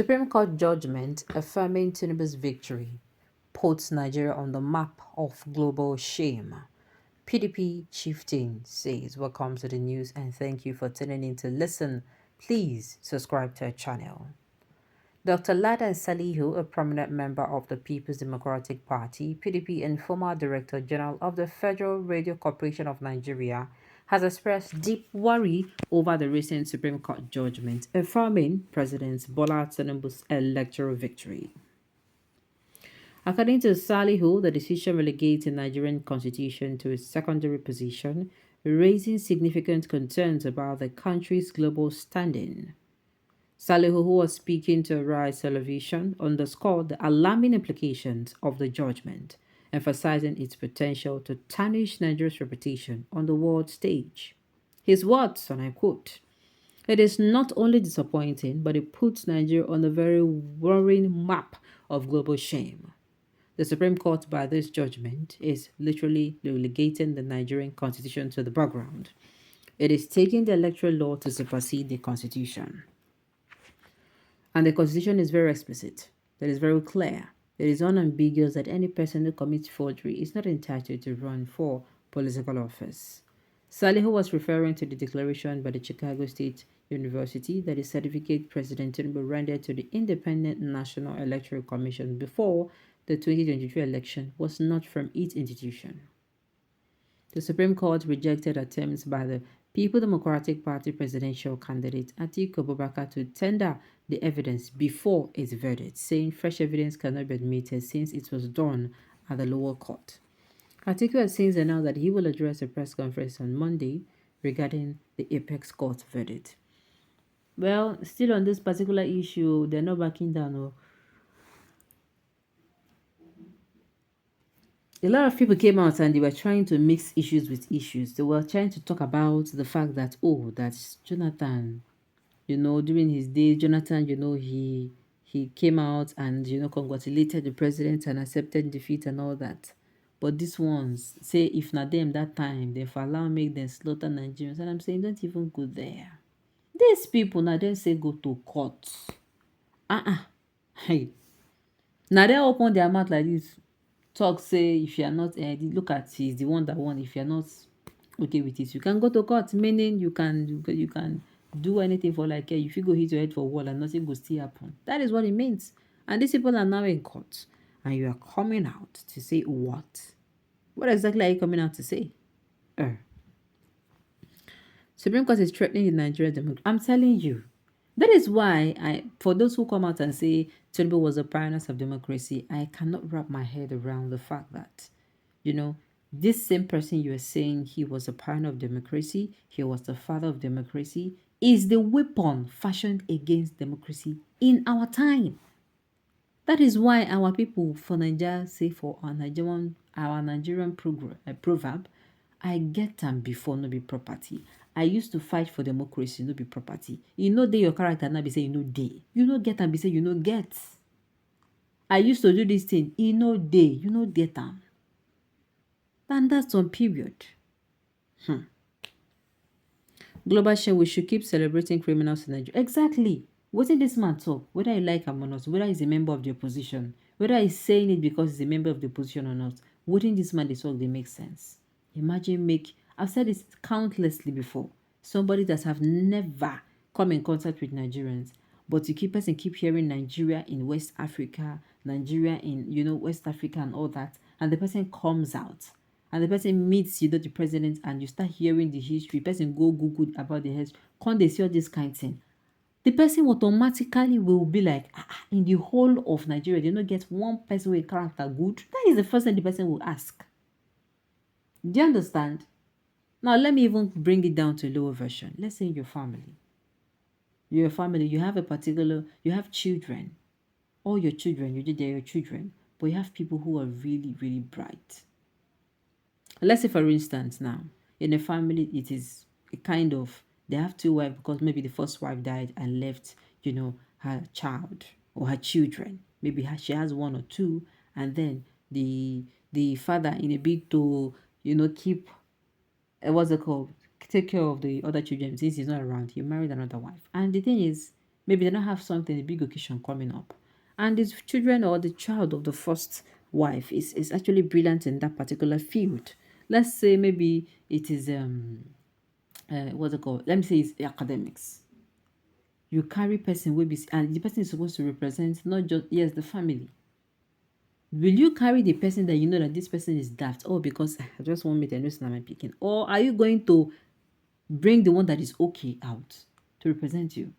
Supreme Court judgment affirming Tinubu's victory puts Nigeria on the map of global shame. PDP chieftain says, welcome to the news and thank you for tuning in to listen. Please subscribe to our channel. Dr. Ladan Salihu, a prominent member of the People's Democratic Party, PDP, and former Director General of the Federal Radio Corporation of Nigeria, has expressed deep worry over the recent Supreme Court judgment affirming President Bola Tinubu's electoral victory. According to Salihu, the decision relegates the Nigerian constitution to a secondary position, raising significant concerns about the country's global standing. Salihu, who was speaking to Rise Television, underscored the alarming implications of the judgment, emphasizing its potential to tarnish Nigeria's reputation on the world stage. His words, and I quote, "It is not only disappointing, but it puts Nigeria on a very worrying map of global shame. The Supreme Court, by this judgment, is literally relegating the Nigerian constitution to the background. It is taking the electoral law to supersede the constitution. And the constitution is very explicit. It is very clear. It is unambiguous that any person who commits forgery is not entitled to run for political office." Salihu was referring to the declaration by the Chicago State University that the certificate President Tinubu rendered to the Independent National Electoral Commission before the 2023 election was not from its institution. The Supreme Court rejected attempts by the People Democratic Party presidential candidate Atiku Abubakar to tender the evidence before its verdict, saying fresh evidence cannot be admitted since it was done at the lower court. Atiku has since announced that he will address a press conference on Monday regarding the Apex Court verdict. Well, still on this particular issue, they're not backing down. A lot of people came out and they were trying to mix issues with issues. They were trying to talk about the fact that, oh, that's Jonathan, during his days, Jonathan, he came out and, congratulated the president and accepted defeat and all that. But these ones say if not them that time, they for allow make them slaughter Nigerians. And I'm saying don't even go there. These people now they say go to court. Hey. Now they open their mouth like this. Talk say if you are not look at he's the one that won. If you are not okay with it, you can go to court, meaning you can do anything for like if you go hit your head for a wall and nothing will still happen. That is what it means. And these people are now in court and you are coming out to say what exactly are you coming out to say? Supreme Court is threatening the Nigerian democracy. I'm telling you. That is why for those who come out and say Tinubu was a pioneer of democracy, I cannot wrap my head around the fact that, this same person you are saying he was a pioneer of democracy, he was the father of democracy, is the weapon fashioned against democracy in our time. That is why our people for Nigeria say for our Nigerian proverb, I get them before no be property. I used to fight for democracy, no be property. Dey your character now be say dey. Get them be say get. I used to do this thing, dey, get them. And that's on period. Global shame, we should keep celebrating criminals in Nigeria. Exactly. What did this man talk? Whether you like him or not, whether he's a member of the opposition, whether he's saying it because he's a member of the opposition or not, wouldn't this man talk, they make sense? Imagine I've said this countlessly before. Somebody that have never come in contact with Nigerians, but you keep hearing Nigeria in West Africa, Nigeria in West Africa and all that, and the person comes out and the person meets the president and you start hearing the history. Person go Google about the history, can't they see all this kind of thing? The person automatically will be like, in the whole of Nigeria, they don't get one person with character good. That is the first thing the person will ask. Do you understand? Now, let me even bring it down to a lower version. Let's say your family. You're a family, you have children. All your children, they're your children. But you have people who are really, really bright. Let's say, for instance, now, in a family, it is a kind of, they have two wives because maybe the first wife died and left, her child or her children. Maybe she has one or two, and then the father in a bid to, keep, what's it called? Take care of the other children since he's not around. He married another wife. And the thing is, Maybe they don't have something, a big occasion coming up. And the children or the child of the first wife is actually brilliant in that particular field. Let's say maybe it is what's it called? Let me say it's academics. You carry person will be and the person is supposed to represent not just yes the family. Will you carry the person that you know that this person is daft? Oh, because I just want me to know my picking. Or are you going to bring the one that is okay out to represent you?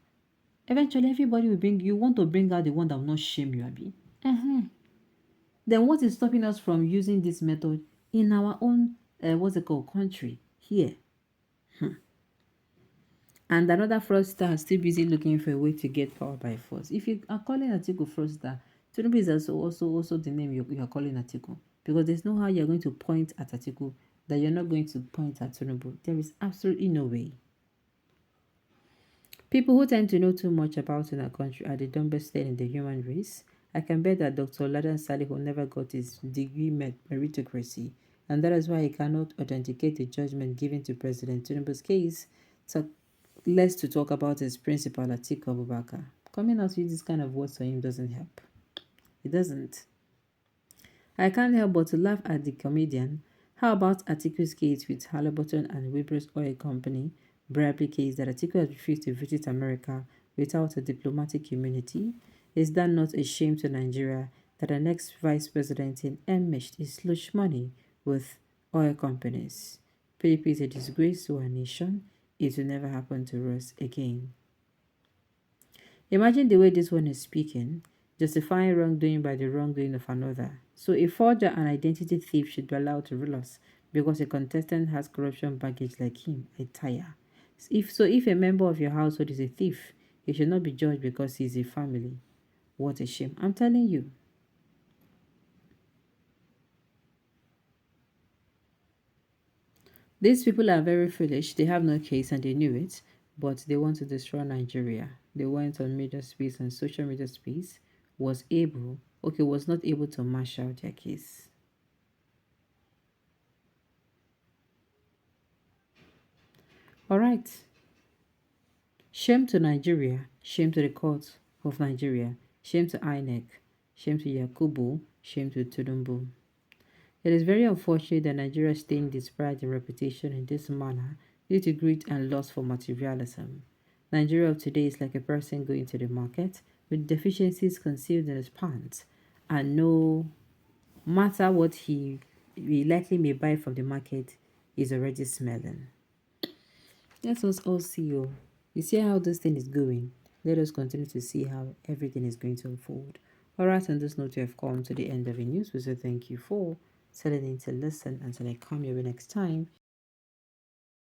Eventually, everybody will bring you want to bring out the one that will not shame you, Abby. Then what is stopping us from using this method in our own what's it called country here? And another fraudster is still busy looking for a way to get power by force. If you are calling Atiku fraudster, Tinubu is also the name you are calling Atiku. Because there's no how you're going to point at Atiku that you're not going to point at Tinubu. There is absolutely no way. People who tend to know too much about in our country are the dumbest thing in the human race. I can bet that Dr. Ladan Salihu never got his degree meritocracy, and that is why he cannot authenticate the judgment given to President Tinubu's case. So less to talk about his principal, Atiku Abubakar. Coming out with this kind of words for him doesn't help. It doesn't. I can't help but to laugh at the comedian. How about Atiku's case with Halliburton and Wibros Oil Company, bribery case that Atiku has refused to visit America without a diplomatic immunity? Is that not a shame to Nigeria that the next vice president in enmeshed is slush money with oil companies? PDP is a disgrace to our nation. It will never happen to us again. Imagine the way this one is speaking, justifying wrongdoing by the wrongdoing of another. So a forger and identity thief should be allowed to rule us because a contestant has corruption baggage like him. I tire. If a member of your household is a thief, he should not be judged because he is a family. What a shame. I'm telling you. These people are very foolish. They have no case and they knew it, but they want to destroy Nigeria. They went on media space and social media space, was not able to mash out their case. All right. Shame to Nigeria. Shame to the court of Nigeria. Shame to INEC. Shame to Yakubu. Shame to Tinubu. It is very unfortunate that Nigeria stained its pride and reputation in this manner due to greed and lust for materialism. Nigeria of today is like a person going to the market with deficiencies concealed in his pants, and no matter what he likely may buy from the market, is already smelling. Let us all see. Oh, you see how this thing is going. Let us continue to see how everything is going to unfold. Alright, on this note, we have come to the end of the news. We say thank you for setting in to listen. Until I come your way next time,